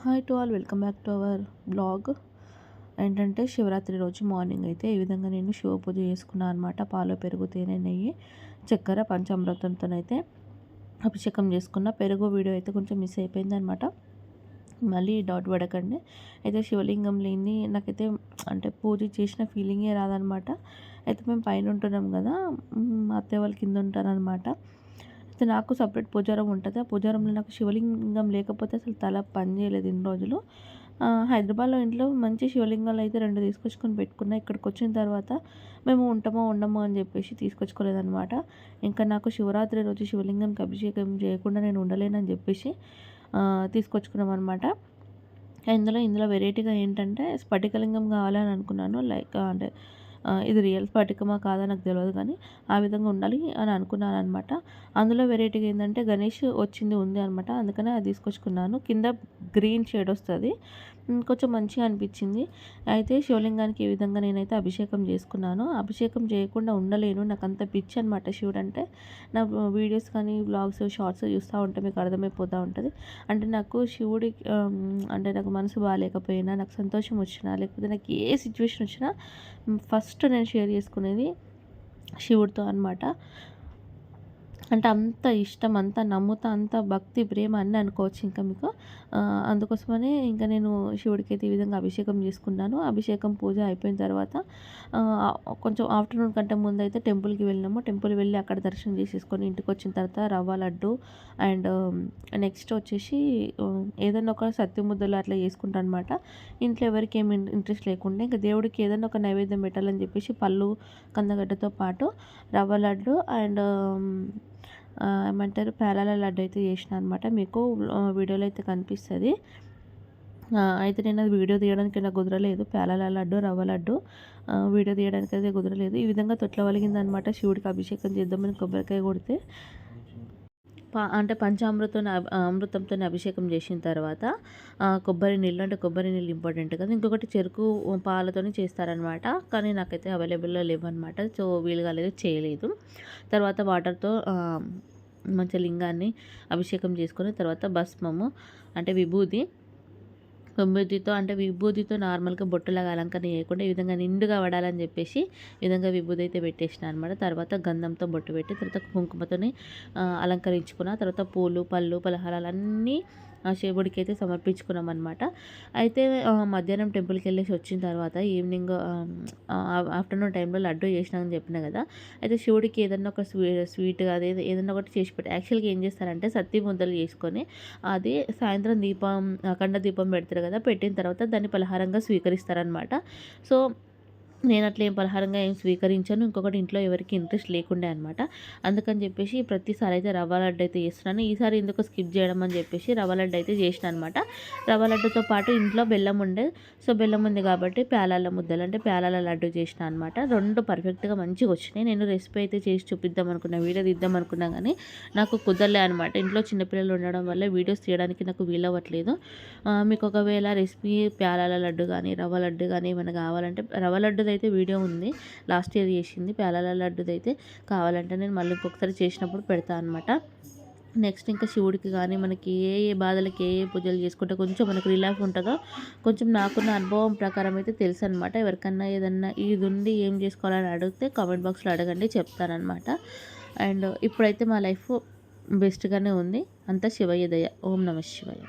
Hi to all, welcome back to our blog. ఏంటంటే శివరాత్రి రోజు morning అయితే ఈ విధంగా నేను శివ పూజ చేసుకున్నాను అనమాట. పాలు, పెరుగు, తేనె, నెయ్యి, చక్కెర, పంచామృతంతోనైతే అభిషేకం చేసుకున్న. పెరుగు వీడియో అయితే కొంచెం మిస్ అయిపోయింది అనమాట. మళ్ళీ డౌట్ పడకండి. అయితే శివలింగం లేని నాకైతే అంటే పూజ చేసిన ఫీలింగే రాదనమాట. అయితే మేము పైన ఉంటున్నాం కదా, మా అత్తయ్య వాళ్ళు కింద ఉంటారనమాట. అయితే నాకు సపరేట్ పూజారం ఉంటుంది. ఆ పూజారంలో నాకు శివలింగం లేకపోతే అసలు తల పని చేయలేదు ఇన్ని రోజులు. హైదరాబాద్లో ఇంట్లో మంచి శివలింగాలు అయితే 2 తీసుకొచ్చుకొని పెట్టుకున్నా. ఇక్కడికి వచ్చిన తర్వాత మేము ఉంటామో ఉండమో అని చెప్పేసి తీసుకొచ్చుకోలేదనమాట. ఇంకా నాకు శివరాత్రి రోజు శివలింగంకి అభిషేకం చేయకుండా నేను ఉండలేనని చెప్పేసి తీసుకొచ్చుకున్నాం అనమాట. ఇందులో వెరైటీగా ఏంటంటే స్ఫటికలింగం కావాలని అనుకున్నాను. లైక్ అంటే ఇది రియల్ స్ఫటికమా కాదా నాకు తెలియదు, కానీ ఆ విధంగా ఉండాలి అని అనుకున్నాను అనమాట. అందులో వెరైటీగా ఏంటంటే గణేష్ ఉంది అనమాట. అందుకనే అది తీసుకొచ్చుకున్నాను. కింద గ్రీన్ షేడ్ వస్తుంది, కొంచెం మంచిగా అనిపించింది. అయితే శివలింగానికి ఈ విధంగా నేనైతే అభిషేకం చేసుకున్నాను. అభిషేకం చేయకుండా ఉండలేను, నాకు అంత పిచ్చి అనమాట శివుడు అంటే. నా వీడియోస్ కానీ వ్లాగ్స్, షార్ట్స్ చూస్తూ ఉంటే మీకు అర్థమైపోతూ ఉంటుంది. అంటే నాకు శివుడి అంటే నాకు మనసు బాగాలేకపోయినా, నాకు సంతోషం వచ్చినా, లేకపోతే నాకు ఏ సిచ్యువేషన్ వచ్చినా ఫస్ట్ నేను షేర్ చేసుకునేది శివుడితో అనమాట. అంటే అంత ఇష్టం, అంత నమ్ముతా, అంత భక్తి, ప్రేమ అన్నీ అనుకోవచ్చు ఇంకా మీకు. అందుకోసమనే ఇంకా నేను శివుడికైతే ఈ విధంగా అభిషేకం చేసుకున్నాను. అభిషేకం పూజ అయిపోయిన తర్వాత కొంచెం ఆఫ్టర్నూన్ కంటే ముందు అయితే టెంపుల్కి వెళ్ళినాము. టెంపుల్ వెళ్ళి అక్కడ దర్శనం చేసేసుకొని ఇంటికి వచ్చిన తర్వాత రవ్వ లడ్డు అండ్ నెక్స్ట్ వచ్చేసి ఏదైనా ఒక సత్తి ముద్దలు అట్లా చేసుకుంటాను అనమాట. ఇంట్లో ఎవరికి ఏమి ఇంట్రెస్ట్ లేకుండా ఇంకా దేవుడికి ఏదైనా ఒక నైవేద్యం పెట్టాలని చెప్పేసి పళ్ళు, కందగడ్డతో పాటు రవ్వ లడ్డు అండ్ ఏమంటారు పేలాల లడ్డు అయితే చేసిన అనమాట. మీకు వీడియోలో అయితే కనిపిస్తుంది. అయితే నేను అది వీడియో తీయడానికి నాకు కుదరలేదు. పేలాల లడ్డు, రవ్వ లడ్డు వీడియో తీయడానికి అయితే కుదరలేదు. ఈ విధంగా తొట్ల వలిగిందనమాట. శివుడికి అభిషేకం చేద్దామని కొబ్బరికాయ కొడితే అంటే అమృతంతో అభిషేకం చేసిన తర్వాత కొబ్బరి నీళ్ళు, అంటే కొబ్బరి నీళ్ళు ఇంపార్టెంట్ కదా. ఇంకొకటి చెరుకు పాలతో చేస్తారనమాట, కానీ నాకైతే అవైలబుల్లో లేవన్నమాట. సో వీలు కాలేదు, చేయలేదు. తర్వాత వాటర్తో మంచి లింగాన్ని అభిషేకం చేసుకొని తర్వాత భస్మము అంటే విభూతితో నార్మల్గా బొట్టులాగా అలంకరణ చేయకుండా ఈ విధంగా నిండుగా పడాలని చెప్పేసి ఈ విధంగా విభూతి అయితే పెట్టేసిన అనమాట. తర్వాత గంధంతో బొట్టు పెట్టి తర్వాత కుంకుమతోని అలంకరించుకున్న తర్వాత పూలు, పళ్ళు, పలహారాలు అన్నీ శివుడికి అయితే సమర్పించుకున్నాం అనమాట. అయితే మధ్యాహ్నం టెంపుల్కి వెళ్ళేసి వచ్చిన తర్వాత ఈవినింగ్ ఆఫ్టర్నూన్ టైంలో లడ్డు చేసినామని చెప్పిన కదా. అయితే శివుడికి ఏదన్నా ఒక స్వీట్ అది ఏదన్నా ఒకటి చేసి పెట్టి యాక్చువల్గా ఏం చేస్తారంటే సత్తి ముద్దలు చేసుకొని అది సాయంత్రం అఖండ దీపం పెడతారు కదా, పెట్టిన తర్వాత దాన్ని పలహారంగా స్వీకరిస్తారనమాట. సో నేను అట్లా ఏం పలహారంగా ఏం స్వీకరించాను. ఇంకొకటి ఇంట్లో ఎవరికి ఇంట్రెస్ట్ లేకుండే అనమాట. అందుకని చెప్పేసి ప్రతిసారి అయితే రవ్వ లడ్డు అయితే చేస్తున్నాను. ఈసారి ఎందుకు స్కిప్ చేయడం అని చెప్పేసి రవ్వ లడ్డు అయితే చేసిన అనమాట. రవ్వ లడ్డుతో పాటు ఇంట్లో బెల్లం ఉండే, సో బెల్లం ఉంది కాబట్టి పేలాల ముద్దలు అంటే పేలాల లడ్డు చేసిన అనమాట. 2 పర్ఫెక్ట్గా మంచిగా వచ్చినాయి. నేను రెసిపీ అయితే చేసి చూపిద్దాం అనుకున్నా, వీడియో తీద్దాం అనుకున్నా, కానీ నాకు కుదరలే అనమాట. ఇంట్లో చిన్నపిల్లలు ఉండడం వల్ల వీడియోస్ తీయడానికి నాకు వీలవ్వట్లేదు. మీకు ఒకవేళ రెసిపీ పేలాల లడ్డు కానీ రవ్వ లడ్డు కానీ ఏమైనా కావాలంటే, రవ్వ లడ్డు అయితే వీడియో ఉంది, లాస్ట్ ఇయర్ చేసింది. పేలాల లడ్డుది అయితే కావాలంటే నేను మళ్ళీ ఇంకొకసారి చేసినప్పుడు పెడతాను అనమాట. నెక్స్ట్ ఇంకా శివుడికి కానీ మనకి ఏ బాధలకి ఏ పూజలు చేసుకుంటే కొంచెం మనకు రిలాక్స్ ఉంటుందో కొంచెం నాకున్న అనుభవం ప్రకారం అయితే తెలుసు అనమాట. ఎవరికన్నా ఏదన్నా ఇది ఉండి ఏం చేసుకోవాలని అడిగితే కామెంట్ బాక్స్లో అడగండి, చెప్తానమాట. అండ్ ఇప్పుడైతే మా లైఫ్ బెస్ట్గానే ఉంది. అంతా శివయ్య దయ. ఓం నమ శివయ్య.